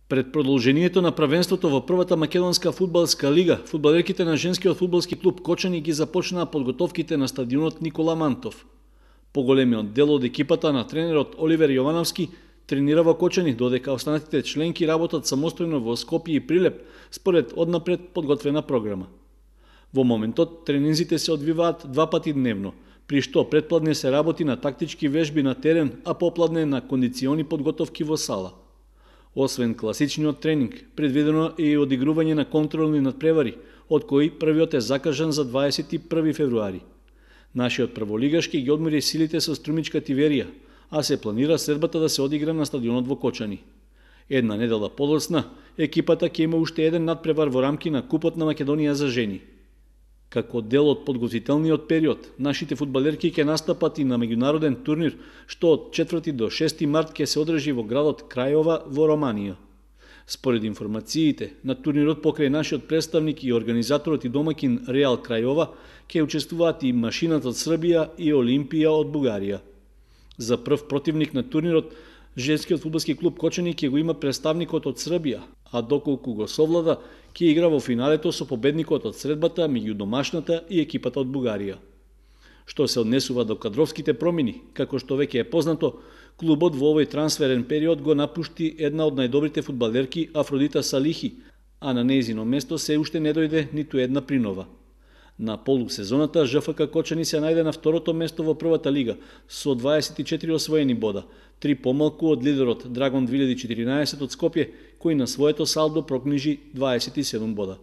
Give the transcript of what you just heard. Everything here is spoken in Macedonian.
Пред продолжението на првенството во првата македонска фудбалска лига, фудбалерките на женскиот фудбалски клуб Кочани ги започнаа подготовките на стадионот Никола Мантов. Поголемиот дел од екипата на тренерот Оливер Јовановски тренира во Кочани, додека останатите членки работат самостојно во Скопје и Прилеп според однапред подготвена програма. Во моментот тренинзите се одвиваат 2 пати дневно, при што предпладне се работи на тактички вежби на терен, а попладне на кондициони подготовки во сала. Освен класичниот тренинг, предвидено е и одигрување на контролни надпревари, од кои првиот е закажан за 21 февруари. Нашиот прволигашки ги одмори силите со струмичка Тиверија, а се планира средбата да се одигра на стадионот во Кочани. Една недела подоцна, екипата ќе има уште еден надпревар во рамки на Купот на Македонија за жени. Како дел од подготвителниот период, нашите фудбалерки ќе настапат и на меѓународен турнир, што од 4 до 6 март ќе се одржи во градот Крајова во Романија. Според информациите, на турнирот покрај нашиот представник и организаторот и домакин Реал Крајова ќе учествуваат и Машината од Србија и Олимпија од Бугарија. За прв противник на турнирот, женскиот фудбалски клуб Кочани ќе го има представникот од Србија, а доколку го совлада, ќе игра во финалето со победникот од средбата меѓу домашната и екипата од Бугарија. Што се однесува до кадровските промени, како што веќе е познато, клубот во овој трансферен период го напушти една од најдобрите фудбалерки Афродита Салихи, а на нејзино место се уште не дојде ниту една принова. На полусезоната ЖФК Кочани се најде на второто место во првата лига со 24 освоени бода, 3 помалку од лидерот Драгон 2014 од Скопје, кој на своето салдо прокнижи 27 бода.